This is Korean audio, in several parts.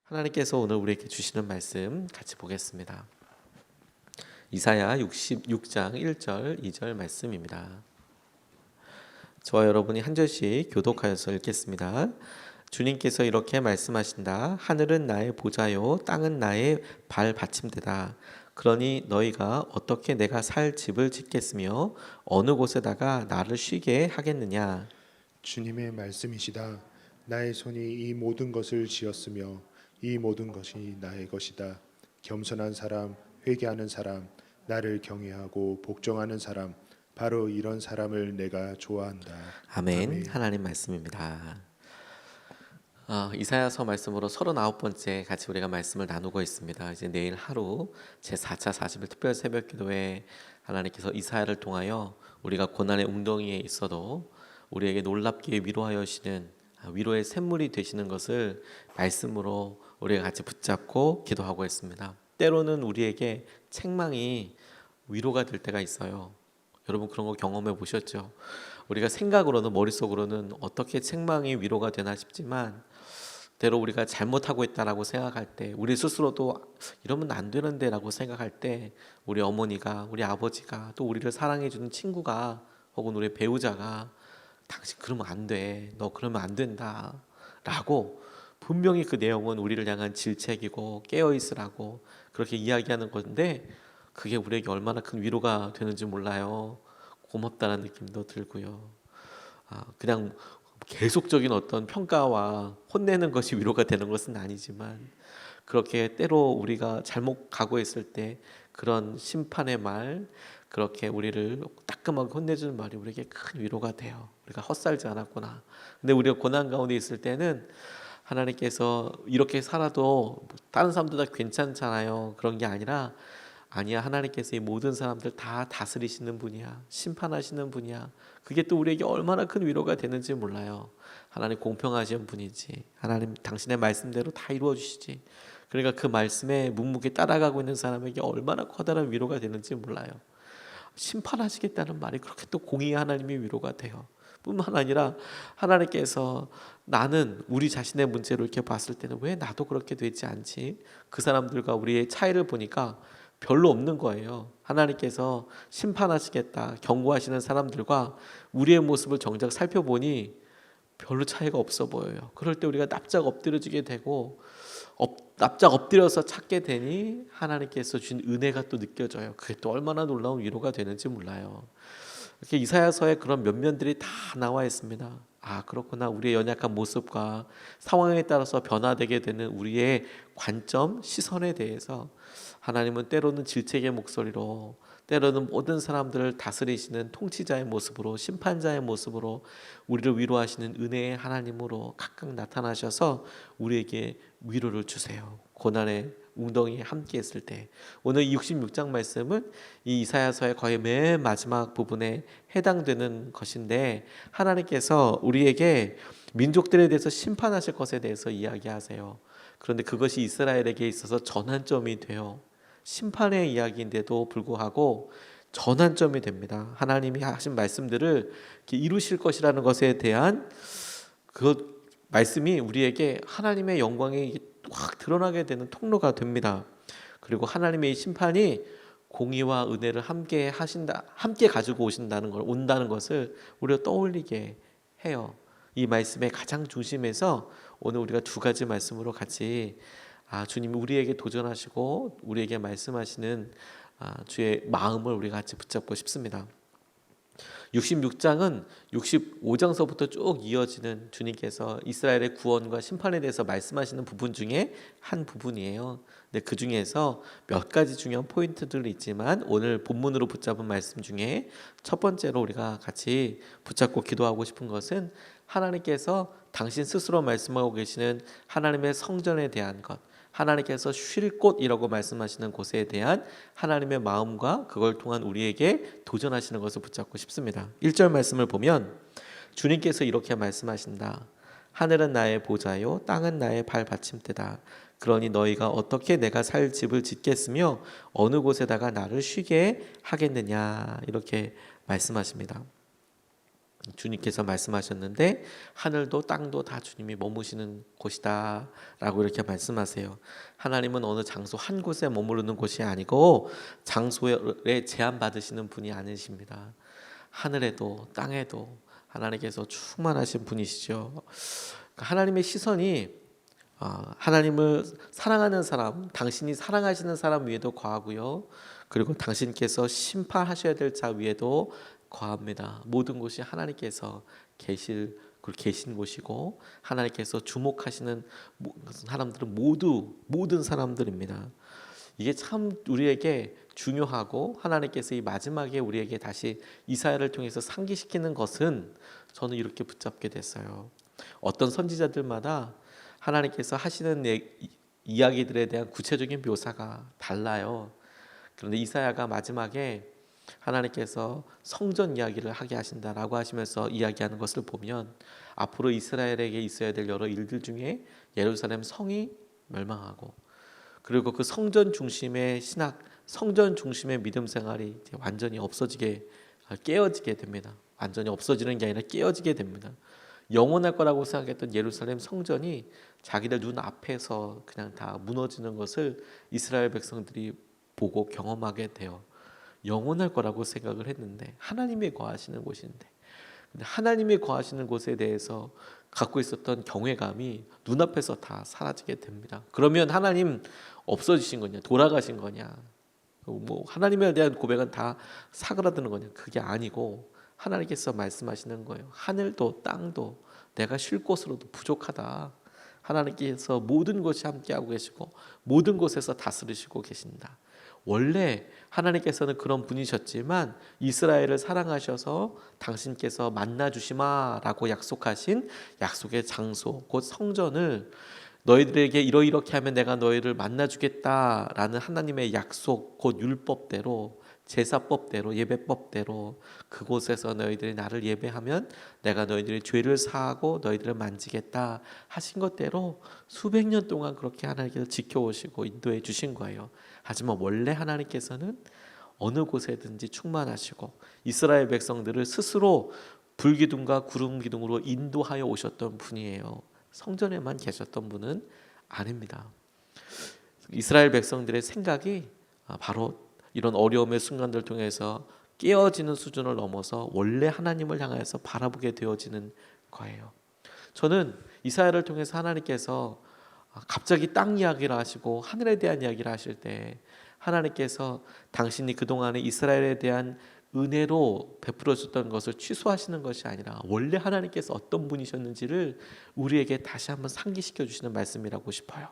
하나님께서 오늘 우리에게 주시는 말씀 같이 보겠습니다. 이사야 66장 1절 2절 말씀입니다. 저와 여러분이 한 절씩 교독하여서 읽겠습니다. 주님께서 이렇게 말씀하신다. 하늘은 나의 보좌요 땅은 나의 발 받침대다. 그러니 너희가 어떻게 내가 살 집을 짓겠으며 어느 곳에다가 나를 쉬게 하겠느냐. 주님의 말씀이시다. 나의 손이 이 모든 것을 지었으며 이 모든 것이 나의 것이다. 겸손한 사람, 회개하는 사람, 나를 경외하고 복종하는 사람, 바로 이런 사람을 내가 좋아한다. 아멘. 아멘. 하나님 말씀입니다. 이사야서 말씀으로 39번째 같이 우리가 말씀을 나누고 있습니다. 이제 내일 하루 제4차 40일 특별 새벽 기도에 하나님께서 이사야를 통하여 우리가 고난의 웅덩이에 있어도 우리에게 놀랍게 위로하여 주시는 위로의 샘물이 되시는 것을 말씀으로 우리가 같이 붙잡고 기도하고 있습니다. 때로는 우리에게 책망이 위로가 될 때가 있어요. 여러분 그런 거 경험해 보셨죠? 우리가 생각으로는 머릿속으로는 어떻게 책망이 위로가 되나 싶지만 때로 우리가 잘못하고 있다라고 생각할 때 우리 스스로도 이러면 안 되는데 라고 생각할 때 우리 어머니가 우리 아버지가 또 우리를 사랑해 주는 친구가 혹은 우리 배우자가 당신 그러면 안 돼. 너 그러면 안 된다. 라고 분명히 그 내용은 우리를 향한 질책이고 깨어있으라고 그렇게 이야기하는 건데 그게 우리에게 얼마나 큰 위로가 되는지 몰라요. 고맙다는 느낌도 들고요. 그냥 계속적인 어떤 평가와 혼내는 것이 위로가 되는 것은 아니지만 그렇게 때로 우리가 잘못 가고 있을 때 그런 심판의 말, 그렇게 우리를 따끔하게 혼내주는 말이 우리에게 큰 위로가 돼요. 우리가 헛살지 않았구나. 근데 우리가 고난 가운데 있을 때는 하나님께서 이렇게 살아도 다른 사람들 다 괜찮잖아요. 그런 게 아니라 아니야, 하나님께서 이 모든 사람들 다 다스리시는 분이야. 심판하시는 분이야. 그게 또 우리에게 얼마나 큰 위로가 되는지 몰라요. 하나님 공평하신 분이지. 하나님 당신의 말씀대로 다 이루어 주시지. 그러니까 그 말씀에 묵묵히 따라가고 있는 사람에게 얼마나 커다란 위로가 되는지 몰라요. 심판하시겠다는 말이 그렇게 또 공의의 하나님의 위로가 돼요. 뿐만 아니라 하나님께서 나는 우리 자신의 문제로 이렇게 봤을 때는 왜 나도 그렇게 되지 않지? 그 사람들과 우리의 차이를 보니까 별로 없는 거예요. 하나님께서 심판하시겠다 경고하시는 사람들과 우리의 모습을 정작 살펴보니 별로 차이가 없어 보여요. 그럴 때 우리가 납작 엎드려지게 되고 납작 엎드려서 찾게 되니 하나님께서 주신 은혜가 또 느껴져요. 그게 또 얼마나 놀라운 위로가 되는지 몰라요. 이렇게 이사야서에 그런 면면들이 다 나와 있습니다. 그렇구나. 우리의 연약한 모습과 상황에 따라서 변화되게 되는 우리의 관점, 시선에 대해서 하나님은 때로는 질책의 목소리로, 때로는 모든 사람들을 다스리시는 통치자의 모습으로, 심판자의 모습으로 우리를 위로하시는 은혜의 하나님으로 각각 나타나셔서 우리에게 위로를 주세요. 고난의 웅덩이에 함께 있을 때. 오늘 66장 말씀은 이 이사야서의 거의 맨 마지막 부분에 해당되는 것인데 하나님께서 우리에게 민족들에 대해서 심판하실 것에 대해서 이야기하세요. 그런데 그것이 이스라엘에게 있어서 전환점이 돼요. 심판의 이야기인데도 불구하고 전환점이 됩니다. 하나님이 하신 말씀들을 이루실 것이라는 것에 대한 그 말씀이 우리에게 하나님의 영광이 확 드러나게 되는 통로가 됩니다. 그리고 하나님의 심판이 공의와 은혜를 함께 하신다, 함께 가지고 온다는 것을 우리가 떠올리게 해요. 이 말씀의 가장 중심에서 오늘 우리가 두 가지 말씀으로 같이 주님이 우리에게 도전하시고 우리에게 말씀하시는 주의 마음을 우리가 같이 붙잡고 싶습니다. 66장은 65장서부터 쭉 이어지는 주님께서 이스라엘의 구원과 심판에 대해서 말씀하시는 부분 중에 한 부분이에요. 근데 그 중에서 몇 가지 중요한 포인트들이 있지만 오늘 본문으로 붙잡은 말씀 중에 첫 번째로 우리가 같이 붙잡고 기도하고 싶은 것은 하나님께서 당신 스스로 말씀하고 계시는 하나님의 성전에 대한 것, 하나님께서 쉴 곳이라고 말씀하시는 곳에 대한 하나님의 마음과 그걸 통한 우리에게 도전하시는 것을 붙잡고 싶습니다. 1절 말씀을 보면 주님께서 이렇게 말씀하신다. 하늘은 나의 보좌요 땅은 나의 발 받침대다. 그러니 너희가 어떻게 내가 살 집을 짓겠으며 어느 곳에다가 나를 쉬게 하겠느냐. 이렇게 말씀하십니다. 주님께서 말씀하셨는데 하늘도 땅도 다 주님이 머무시는 곳이다 라고 이렇게 말씀하세요. 하나님은 어느 장소 한 곳에 머무르는 곳이 아니고 장소에 제한받으시는 분이 아니십니다. 하늘에도 땅에도 하나님께서 충만하신 분이시죠. 하나님의 시선이 하나님을 사랑하는 사람, 당신이 사랑하시는 사람 위에도 거하고요. 그리고 당신께서 심판하셔야 될 자 위에도 거합니다. 모든 곳이 하나님께서 계신 곳이고 하나님께서 주목하시는 사람들은 모든 사람들입니다. 이게 참 우리에게 중요하고 하나님께서 이 마지막에 우리에게 다시 이사야를 통해서 상기시키는 것은 저는 이렇게 붙잡게 됐어요. 어떤 선지자들마다 하나님께서 하시는 이야기들에 대한 구체적인 묘사가 달라요. 그런데 이사야가 마지막에 하나님께서 성전 이야기를 하게 하신다라고 하시면서 이야기하는 것을 보면 앞으로 이스라엘에게 있어야 될 여러 일들 중에 예루살렘 성이 멸망하고 그리고 그 성전 중심의 신학, 성전 중심의 믿음 생활이 이제 완전히 깨어지게 됩니다. 완전히 없어지는 게 아니라 깨어지게 됩니다. 영원할 거라고 생각했던 예루살렘 성전이 자기들 눈 앞에서 그냥 다 무너지는 것을 이스라엘 백성들이 보고 경험하게 돼요. 영원할 거라고 생각을 했는데 하나님이 거하시는 곳인데 근데 하나님이 거하시는 곳에 대해서 갖고 있었던 경외감이 눈앞에서 다 사라지게 됩니다. 그러면 하나님 없어지신 거냐? 돌아가신 거냐? 뭐 하나님에 대한 고백은 다 사그라드는 거냐? 그게 아니고 하나님께서 말씀하시는 거예요. 하늘도 땅도 내가 쉴 곳으로도 부족하다. 하나님께서 모든 곳이 함께하고 계시고 모든 곳에서 다스리시고 계신다. 원래 하나님께서는 그런 분이셨지만 이스라엘을 사랑하셔서 당신께서 만나 주시마라고 약속하신 약속의 장소 곧 성전을 너희들에게 이렇게 하면 내가 너희를 만나 주겠다라는 하나님의 약속 곧 율법대로 제사법대로 예배법대로 그곳에서 너희들이 나를 예배하면 내가 너희들의 죄를 사하고 너희들을 만지겠다 하신 것대로 수백 년 동안 그렇게 하나님께서 지켜오시고 인도해 주신 거예요. 하지만 원래 하나님께서는 어느 곳에든지 충만하시고 이스라엘 백성들을 스스로 불기둥과 구름기둥으로 인도하여 오셨던 분이에요. 성전에만 계셨던 분은 아닙니다. 이스라엘 백성들의 생각이 바로 이런 어려움의 순간들을 통해서 깨어지는 수준을 넘어서 원래 하나님을 향해서 바라보게 되어지는 거예요. 저는 이사야를 통해서 하나님께서 갑자기 땅 이야기를 하시고 하늘에 대한 이야기를 하실 때 하나님께서 당신이 그동안에 이스라엘에 대한 은혜로 베풀어 줬던 것을 취소하시는 것이 아니라 원래 하나님께서 어떤 분이셨는지를 우리에게 다시 한번 상기시켜 주시는 말씀이라고 싶어요.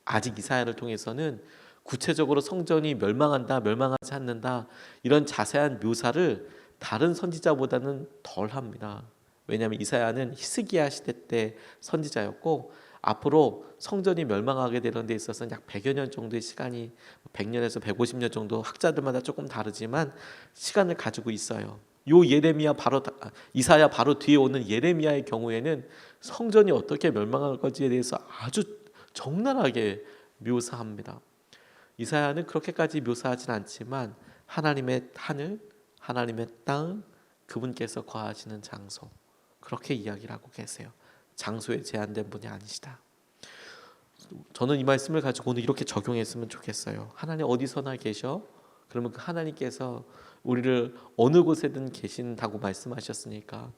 아직 이사야를 통해서는 구체적으로 성전이 멸망한다, 멸망하지 않는다 이런 자세한 묘사를 다른 선지자보다는 덜 합니다. 왜냐하면 이사야는 히스기야 시대 때 선지자였고 앞으로 성전이 멸망하게 되는 데 있어서는 약 100여 년 정도의 시간이 100년에서 150년 정도 학자들마다 조금 다르지만 시간을 가지고 있어요. 요 이사야 바로 뒤에 오는 예레미야의 경우에는 성전이 어떻게 멸망할 건지에 대해서 아주 적나라하게 묘사합니다. 이사야는 그렇게까지 묘사하진 않지만 하나님의 하늘, 하나님의 땅, 그분께서 거하시는 장소 그렇게 이야기를 하고 계세요. 장소에 제한된 분이 아니시다. 저는 이 말씀을 가지고 오늘 이렇게 적용했으면 좋겠어요. 하나님 어디서나 계셔? 그러면 그 하나님께서 우리를 어느 곳에든 계신다고 말씀하셨으니까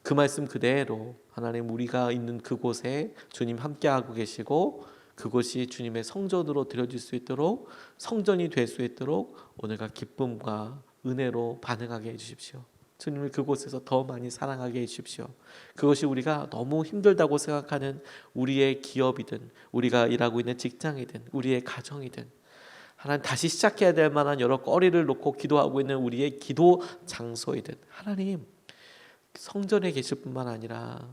그 말씀 그대로 하나님 우리가 있는 그곳에 주님 함께하고 계시고 그곳이 주님의 성전으로 드려질 수 있도록 성전이 될 수 있도록 오늘과 기쁨과 은혜로 반응하게 해주십시오. 주님을 그곳에서 더 많이 사랑하게 해주십시오. 그것이 우리가 너무 힘들다고 생각하는 우리의 기업이든 우리가 일하고 있는 직장이든 우리의 가정이든 하나님 다시 시작해야 될 만한 여러 거리를 놓고 기도하고 있는 우리의 기도 장소이든 하나님 성전에 계실 뿐만 아니라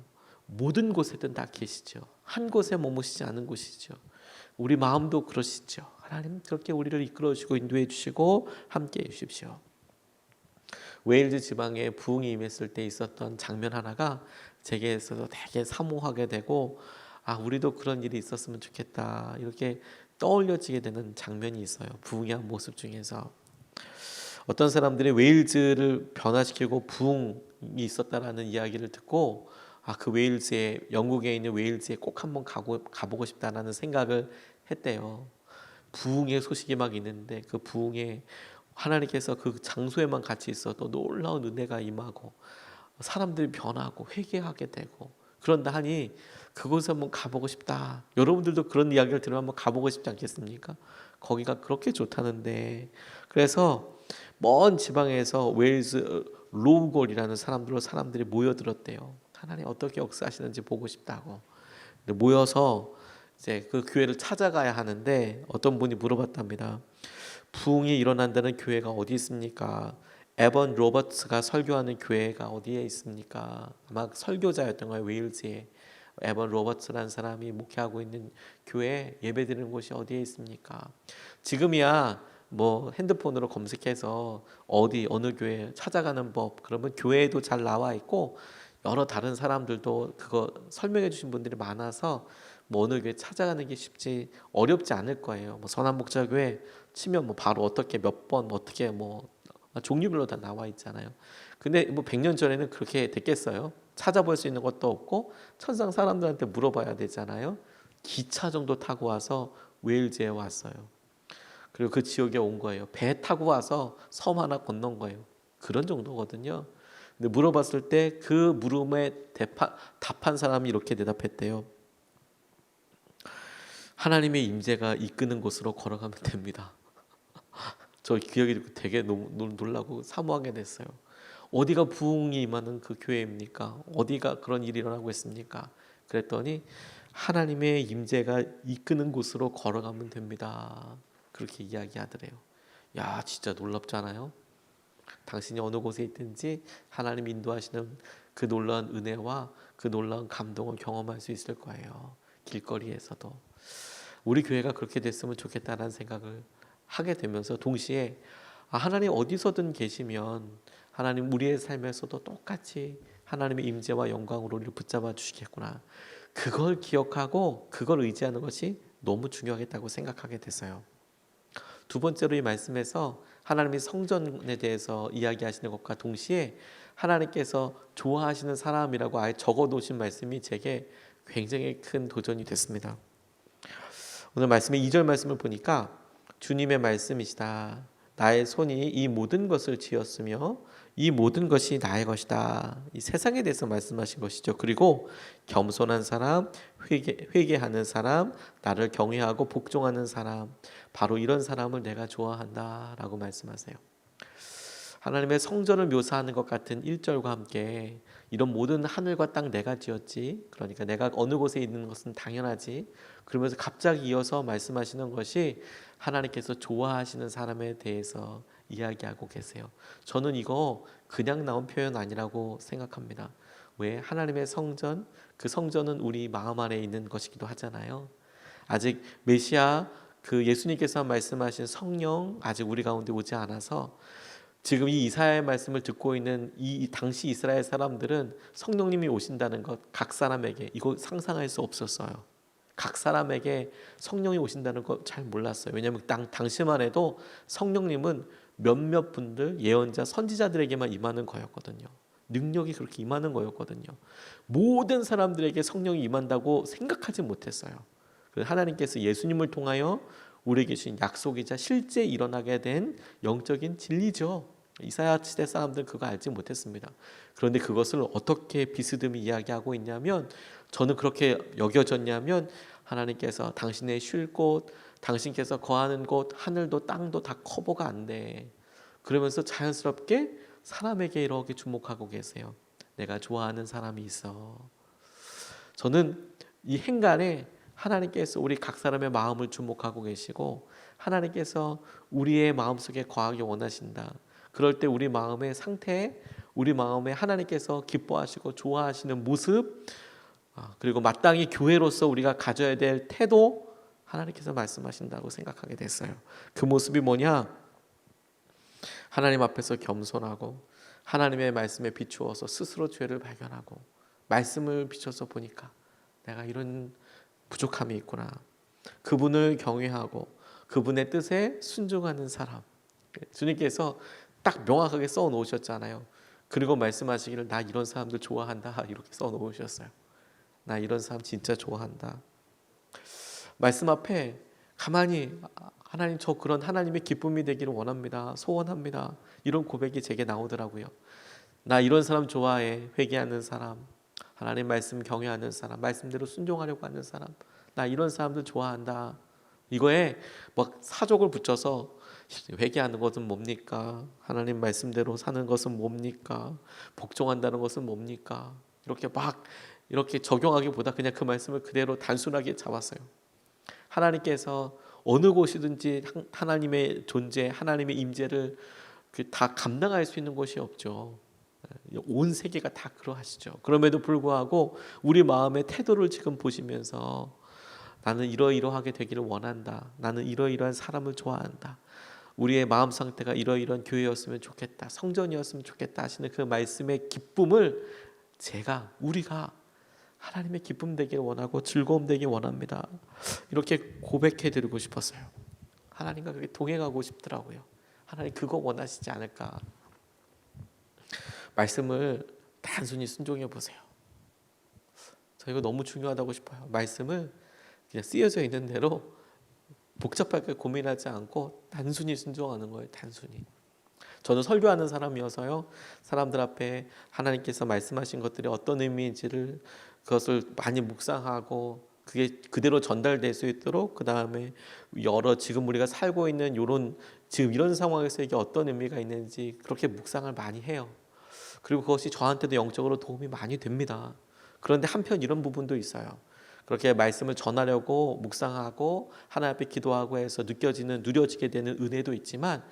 모든 곳에든 다 계시죠. 한 곳에 머무시지 않은 곳이죠. 우리 마음도 그러시죠. 하나님 그렇게 우리를 이끌어 주시고 인도해 주시고 함께 해 주십시오. 웨일즈 지방에 부흥이 임했을 때 있었던 장면 하나가 제게 있어서 되게 사모하게 되고 우리도 그런 일이 있었으면 좋겠다 이렇게 떠올려지게 되는 장면이 있어요. 부흥의 한 모습 중에서 어떤 사람들이 웨일즈를 변화시키고 부흥이 있었다라는 이야기를 듣고 그 웨일즈에 영국에 있는 웨일즈에 꼭 한번 가보고 싶다라는 생각을 했대요. 부흥의 소식이 막 있는데 그 부흥에 하나님께서 그 장소에만 같이 있어도 놀라운 은혜가 임하고 사람들이 변하고 회개하게 되고 그런다 하니 그곳에 한번 가보고 싶다. 여러분들도 그런 이야기를 들으면 한번 가보고 싶지 않겠습니까? 거기가 그렇게 좋다는데 그래서 먼 지방에서 웨일즈 로우골이라는 사람들이 모여들었대요. 하나님 어떻게 역사하시는지 보고 싶다고. 근데 모여서 이제 그 교회를 찾아가야 하는데 어떤 분이 물어봤답니다. 부흥이 일어난다는 교회가 어디 있습니까? 에번 로버츠가 설교하는 교회가 어디에 있습니까? 아마 설교자였던 거예요. 웨일즈에 에번 로버츠라는 사람이 목회하고 있는 교회 예배드리는 곳이 어디에 있습니까? 지금이야 뭐 핸드폰으로 검색해서 어느 교회 찾아가는 법 그러면 교회에도 잘 나와 있고 여러 다른 사람들도 그거 설명해 주신 분들이 많아서 뭐 어느 교회 찾아가는 게 어렵지 않을 거예요. 뭐 선한목자교회 치면 뭐 바로 어떻게 몇 번 어떻게 뭐 종류별로 다 나와 있잖아요. 근데 뭐 100년 전에는 그렇게 됐겠어요? 찾아볼 수 있는 것도 없고 천상 사람들한테 물어봐야 되잖아요. 기차 정도 타고 와서 웨일즈에 왔어요. 그리고 그 지역에 온 거예요. 배 타고 와서 섬 하나 건넌 거예요. 그런 정도거든요. 근데 물어봤을 때 그 물음에 답한 사람이 이렇게 대답했대요. 하나님의 임재가 이끄는 곳으로 걸어가면 됩니다. 저 기억이 듣고 되게 놀라고 사모하게 됐어요. 어디가 부흥이 임하는 그 교회입니까? 어디가 그런 일이 일어나고 있습니까? 그랬더니 하나님의 임재가 이끄는 곳으로 걸어가면 됩니다. 그렇게 이야기하더래요. 야, 진짜 놀랍잖아요. 당신이 어느 곳에 있든지 하나님 인도하시는 그 놀라운 은혜와 그 놀라운 감동을 경험할 수 있을 거예요. 길거리에서도. 우리 교회가 그렇게 됐으면 좋겠다는 생각을 하게 되면서 동시에 하나님 어디서든 계시면 하나님 우리의 삶에서도 똑같이 하나님의 임재와 영광으로 우리를 붙잡아 주시겠구나. 그걸 기억하고 그걸 의지하는 것이 너무 중요하겠다고 생각하게 됐어요. 두 번째로 이 말씀에서 하나님이 성전에 대해서 이야기하시는 것과 동시에 하나님께서 좋아하시는 사람이라고 아예 적어 놓으신 말씀이 제게 굉장히 큰 도전이 됐습니다. 오늘 말씀의 2절 말씀을 보니까 주님의 말씀이시다. 나의 손이 이 모든 것을 지었으며 이 모든 것이 나의 것이다. 이 세상에 대해서 말씀하신 것이죠. 그리고 겸손한 사람, 회개하는 사람, 나를 경외하고 복종하는 사람, 바로 이런 사람을 내가 좋아한다라고 말씀하세요. 하나님의 성전을 묘사하는 것 같은 1절과 함께 이런 모든 하늘과 땅 내가 지었지. 그러니까 내가 어느 곳에 있는 것은 당연하지. 그러면서 갑자기 이어서 말씀하시는 것이 하나님께서 좋아하시는 사람에 대해서 이야기하고 계세요. 저는 이거 그냥 나온 표현 아니라고 생각합니다. 왜? 하나님의 성전, 그 성전은 우리 마음 안에 있는 것이기도 하잖아요. 아직 메시아 그 예수님께서 말씀하신 성령 아직 우리 가운데 오지 않아서 지금 이 이사야의 말씀을 듣고 있는 이 당시 이스라엘 사람들은 성령님이 오신다는 것 각 사람에게 이거 상상할 수 없었어요. 각 사람에게 성령이 오신다는 거 잘 몰랐어요. 왜냐하면 당시만 해도 성령님은 몇몇 분들 예언자 선지자들에게만 임하는 거였거든요. 능력이 그렇게 임하는 거였거든요. 모든 사람들에게 성령이 임한다고 생각하지 못했어요. 하나님께서 예수님을 통하여 우리에게 주신 약속이자 실제 일어나게 된 영적인 진리죠. 이사야 시대 사람들은 그거 알지 못했습니다. 그런데 그것을 어떻게 비스듬히 이야기하고 있냐면 저는 그렇게 여겨졌냐면 하나님께서 당신의 쉴 곳, 당신께서 거하는 곳, 하늘도 땅도 다 커버가 안 돼. 그러면서 자연스럽게 사람에게 이렇게 주목하고 계세요. 내가 좋아하는 사람이 있어. 저는 이 행간에 하나님께서 우리 각 사람의 마음을 주목하고 계시고 하나님께서 우리의 마음속에 거하기 원하신다. 그럴 때 우리 마음의 상태, 우리 마음에 하나님께서 기뻐하시고 좋아하시는 모습, 그리고 마땅히 교회로서 우리가 가져야 될 태도 하나님께서 말씀하신다고 생각하게 됐어요. 그 모습이 뭐냐? 하나님 앞에서 겸손하고 하나님의 말씀에 비추어서 스스로 죄를 발견하고 말씀을 비춰서 보니까 내가 이런 부족함이 있구나. 그분을 경외하고 그분의 뜻에 순종하는 사람. 주님께서 딱 명확하게 써 놓으셨잖아요. 그리고 말씀하시기를 나 이런 사람들 좋아한다 이렇게 써 놓으셨어요. 나 이런 사람 진짜 좋아한다. 말씀 앞에 가만히 하나님 저 그런 하나님의 기쁨이 되기를 원합니다. 소원합니다. 이런 고백이 제게 나오더라고요. 나 이런 사람 좋아해. 회개하는 사람, 하나님 말씀 경외하는 사람, 말씀대로 순종하려고 하는 사람, 나 이런 사람들 좋아한다. 이거에 막 사족을 붙여서 회개하는 것은 뭡니까? 하나님 말씀대로 사는 것은 뭡니까? 복종한다는 것은 뭡니까? 이렇게 막 이렇게 적용하기보다 그냥 그 말씀을 그대로 단순하게 잡았어요. 하나님께서 어느 곳이든지 하나님의 존재, 하나님의 임재를 다 감당할 수 있는 곳이 없죠. 온 세계가 다 그러하시죠. 그럼에도 불구하고 우리 마음의 태도를 지금 보시면서 나는 이러이러하게 되기를 원한다. 나는 이러이러한 사람을 좋아한다. 우리의 마음 상태가 이러이러한 교회였으면 좋겠다. 성전이었으면 좋겠다 하시는 그 말씀의 기쁨을 우리가 하나님의 기쁨 되길 원하고 즐거움 되길 원합니다. 이렇게 고백해 드리고 싶었어요. 하나님과 그렇게 동행하고 싶더라고요. 하나님 그거 원하시지 않을까. 말씀을 단순히 순종해 보세요. 저 이거 너무 중요하다고 싶어요. 말씀을 그냥 쓰여져 있는 대로 복잡하게 고민하지 않고 단순히 순종하는 거예요. 단순히. 저는 설교하는 사람이어서요. 사람들 앞에 하나님께서 말씀하신 것들이 어떤 의미인지를 그것을 많이 묵상하고 그게 그대로 전달될 수 있도록 그 다음에 지금 우리가 살고 있는 지금 이런 상황에서 이게 어떤 의미가 있는지 그렇게 묵상을 많이 해요. 그리고 그것이 저한테도 영적으로 도움이 많이 됩니다. 그런데 한편 이런 부분도 있어요. 그렇게 말씀을 전하려고 묵상하고 하나님 앞에 기도하고 해서 누려지게 되는 은혜도 있지만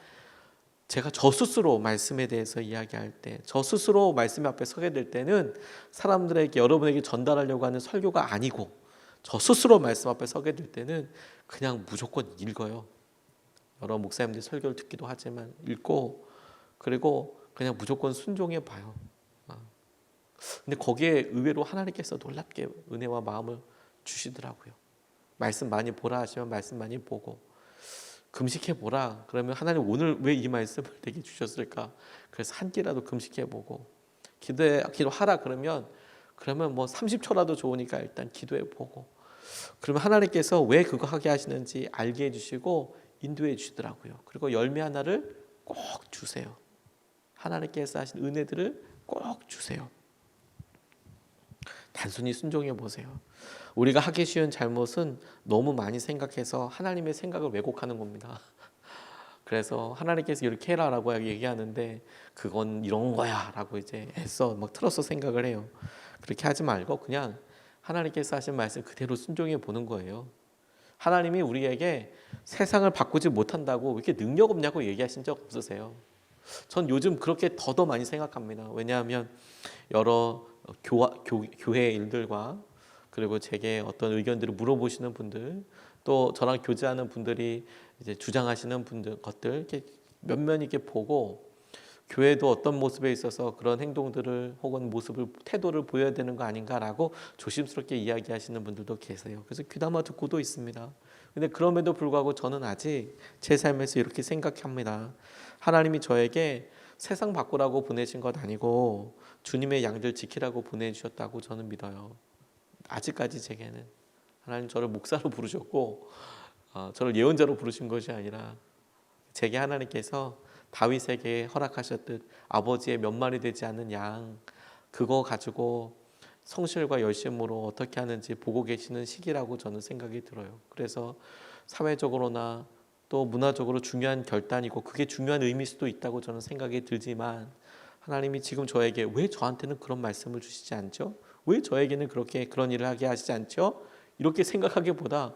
제가 저 스스로 말씀에 대해서 이야기할 때, 저 스스로 말씀 앞에 서게 될 때는 사람들에게 여러분에게 전달하려고 하는 설교가 아니고 저 스스로 말씀 앞에 서게 될 때는 그냥 무조건 읽어요. 여러 목사님들 설교를 듣기도 하지만 읽고 그리고 그냥 무조건 순종해 봐요. 근데 거기에 의외로 하나님께서 놀랍게 은혜와 마음을 주시더라고요. 말씀 많이 보라 하시면 말씀 많이 보고 금식해 보라 그러면 하나님 오늘 왜 이 말씀을 내게 주셨을까? 그래서 한 끼라도 금식해 보고 기도하라 그러면 뭐 30초라도 좋으니까 일단 기도해 보고 그러면 하나님께서 왜 그거 하게 하시는지 알게 해주시고 인도해 주시더라고요. 그리고 열매 하나를 꼭 주세요. 하나님께서 하신 은혜들을 꼭 주세요. 단순히 순종해 보세요. 우리가 하기 쉬운 잘못은 너무 많이 생각해서 하나님의 생각을 왜곡하는 겁니다. 그래서 하나님께서 이렇게 해라라고 얘기하는데 그건 이런 거야 라고 이제 애써 막 틀어서 생각을 해요. 그렇게 하지 말고 그냥 하나님께서 하신 말씀 그대로 순종해 보는 거예요. 하나님이 우리에게 세상을 바꾸지 못한다고 왜 이렇게 능력 없냐고 얘기하신 적 없으세요? 전 요즘 그렇게 더 많이 생각합니다. 왜냐하면 여러 교회 일들과 그리고 제게 어떤 의견들을 물어보시는 분들 또 저랑 교제하는 분들이 이제 주장하시는 것들 이렇게 면면 있게 보고 교회도 어떤 모습에 있어서 그런 행동들을 혹은 태도를 보여야 되는 거 아닌가라고 조심스럽게 이야기하시는 분들도 계세요. 그래서 귀담아 듣고도 있습니다. 근데 그럼에도 불구하고 저는 아직 제 삶에서 이렇게 생각합니다. 하나님이 저에게 세상 바꾸라고 보내신 것 아니고 주님의 양들 지키라고 보내주셨다고 저는 믿어요. 아직까지 제게는 하나님 저를 목사로 부르셨고 저를 예언자로 부르신 것이 아니라 제게 하나님께서 다윗에게 허락하셨듯 아버지의 몇 마리 되지 않는 양 그거 가지고 성실과 열심으로 어떻게 하는지 보고 계시는 시기라고 저는 생각이 들어요. 그래서 사회적으로나 또 문화적으로 중요한 결단이고 그게 중요한 의미일 수도 있다고 저는 생각이 들지만 하나님이 지금 저에게 왜 저한테는 그런 말씀을 주시지 않죠? 왜 저에게는 그런 일을 하게 하시지 않죠? 이렇게 생각하기보다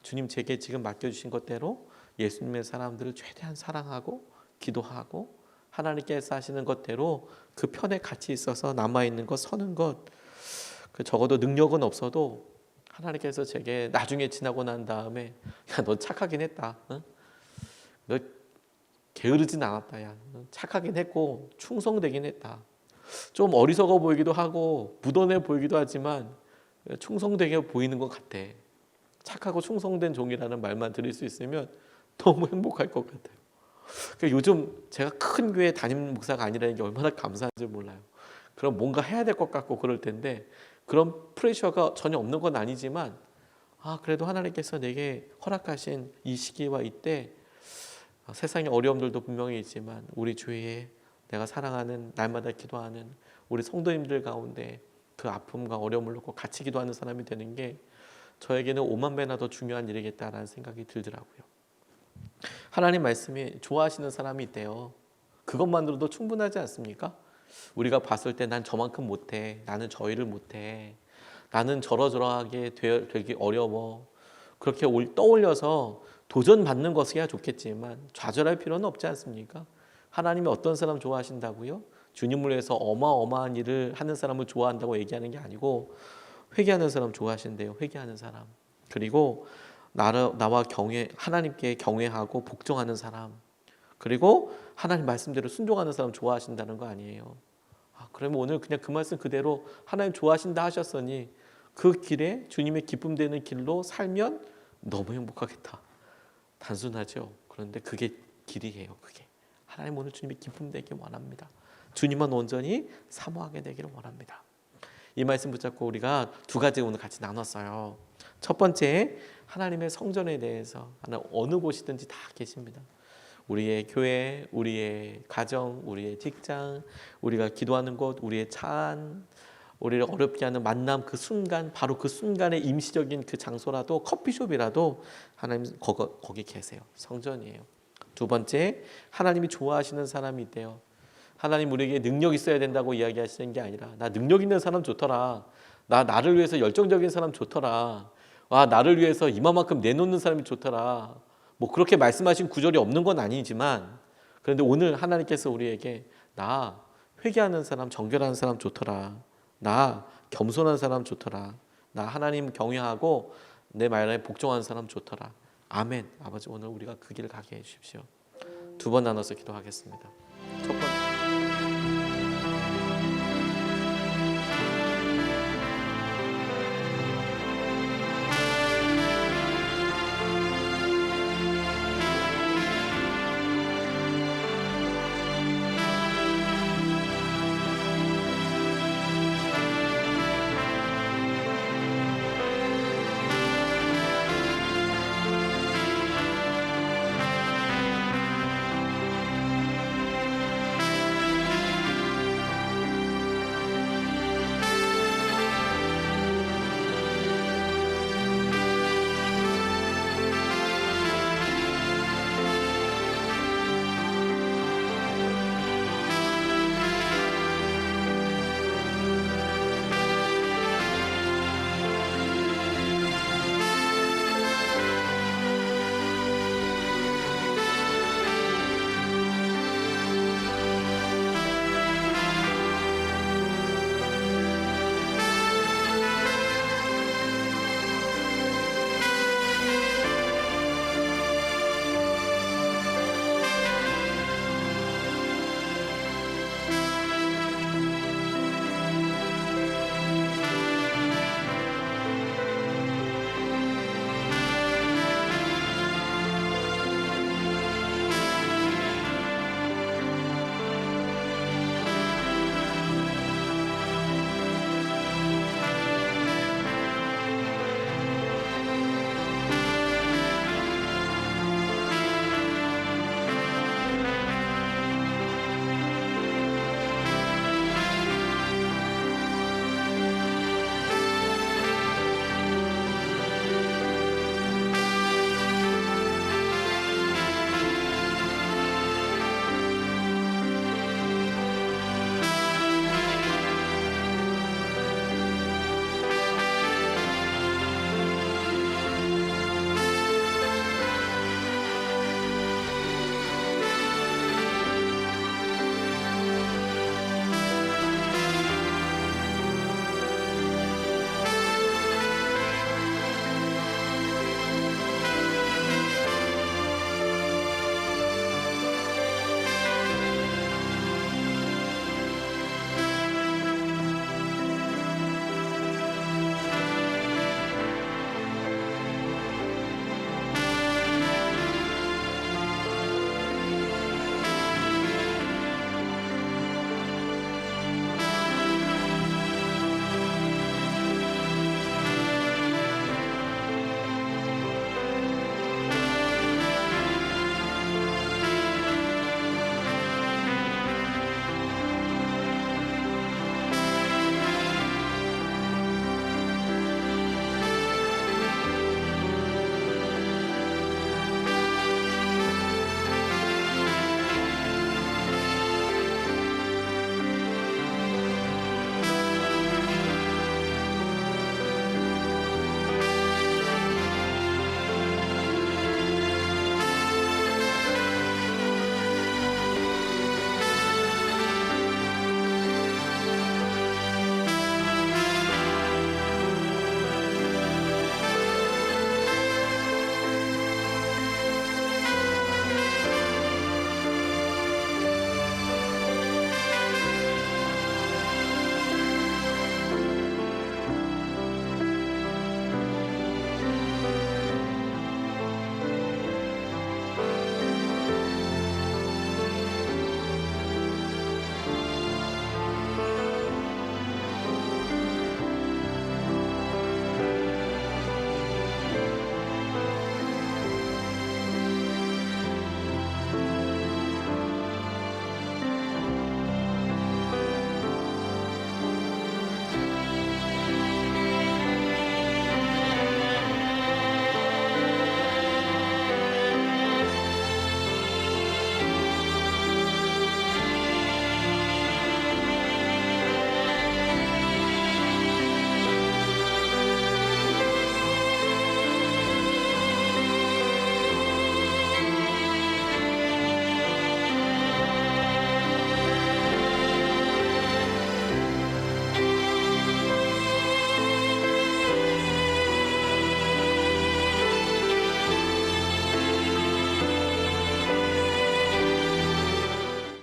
주님 제게 지금 맡겨주신 것대로 예수님의 사람들을 최대한 사랑하고 기도하고 하나님께서 하시는 것대로 그 편에 같이 있어서 남아있는 것 서는 것 적어도 능력은 없어도 하나님께서 제게 나중에 지나고 난 다음에 야 너 착하긴 했다. 응? 너 게으르진 않았다. 야 착하긴 했고 충성되긴 했다. 좀 어리석어 보이기도 하고 무던해 보이기도 하지만 충성되게 보이는 것 같아. 착하고 충성된 종이라는 말만 들을 수 있으면 너무 행복할 것 같아요. 그러니까 요즘 제가 큰 교회 담임 목사가 아니라는 게 얼마나 감사한지 몰라요. 그럼 뭔가 해야 될 것 같고 그럴 텐데 그런 프레셔가 전혀 없는 건 아니지만 그래도 하나님께서 내게 허락하신 이 시기와 이때 세상의 어려움들도 분명히 있지만 우리 주위에 내가 사랑하는 날마다 기도하는 우리 성도님들 가운데 그 아픔과 어려움을 놓고 같이 기도하는 사람이 되는 게 저에게는 5만 배나 더 중요한 일이겠다라는 생각이 들더라고요. 하나님 말씀이 좋아하시는 사람이 있대요. 그것만으로도 충분하지 않습니까? 우리가 봤을 때 난 저만큼 못해, 나는 저 일을 못해, 나는 저러저러하게 되기 어려워, 그렇게 떠올려서 도전받는 것이야 좋겠지만 좌절할 필요는 없지 않습니까? 하나님이 어떤 사람 좋아하신다고요? 주님을 위해서 어마어마한 일을 하는 사람을 좋아한다고 얘기하는 게 아니고 회개하는 사람 좋아하신대요. 회개하는 사람. 그리고 나와 하나님께 경외하고 복종하는 사람. 그리고 하나님 말씀대로 순종하는 사람 좋아하신다는 거 아니에요. 그러면 오늘 그냥 그 말씀 그대로 하나님 좋아하신다 하셨으니 그 길에 주님의 기쁨 되는 길로 살면 너무 행복하겠다. 단순하죠. 그런데 그게 길이에요. 그게 하나님 오늘 주님의 기쁨 되길 원합니다. 주님만 온전히 사모하게 되기를 원합니다. 이 말씀 붙잡고 우리가 두 가지 오늘 같이 나눴어요. 첫 번째, 하나님의 성전에 대해서 하나님 어느 곳이든지 다 계십니다. 우리의 교회, 우리의 가정, 우리의 직장, 우리가 기도하는 곳, 우리의 차 안, 우리를 어렵게 하는 만남 그 순간, 바로 그 순간의 임시적인 그 장소라도 커피숍이라도 하나님 거기 계세요. 성전이에요. 두 번째, 하나님이 좋아하시는 사람이 있대요. 하나님 우리에게 능력 있어야 된다고 이야기하시는 게 아니라 나 능력 있는 사람 좋더라. 나를 위해서 열정적인 사람 좋더라. 나를 위해서 이만큼 내놓는 사람이 좋더라. 뭐 그렇게 말씀하신 구절이 없는 건 아니지만 그런데 오늘 하나님께서 우리에게 나 회개하는 사람, 정결하는 사람 좋더라. 나 겸손한 사람 좋더라. 나 하나님 경외하고 내 말에 복종하는 사람 좋더라. 아멘. 아버지 오늘 우리가 그 길을 가게 해 주십시오. 두 번 나눠서 기도하겠습니다. 첫 번째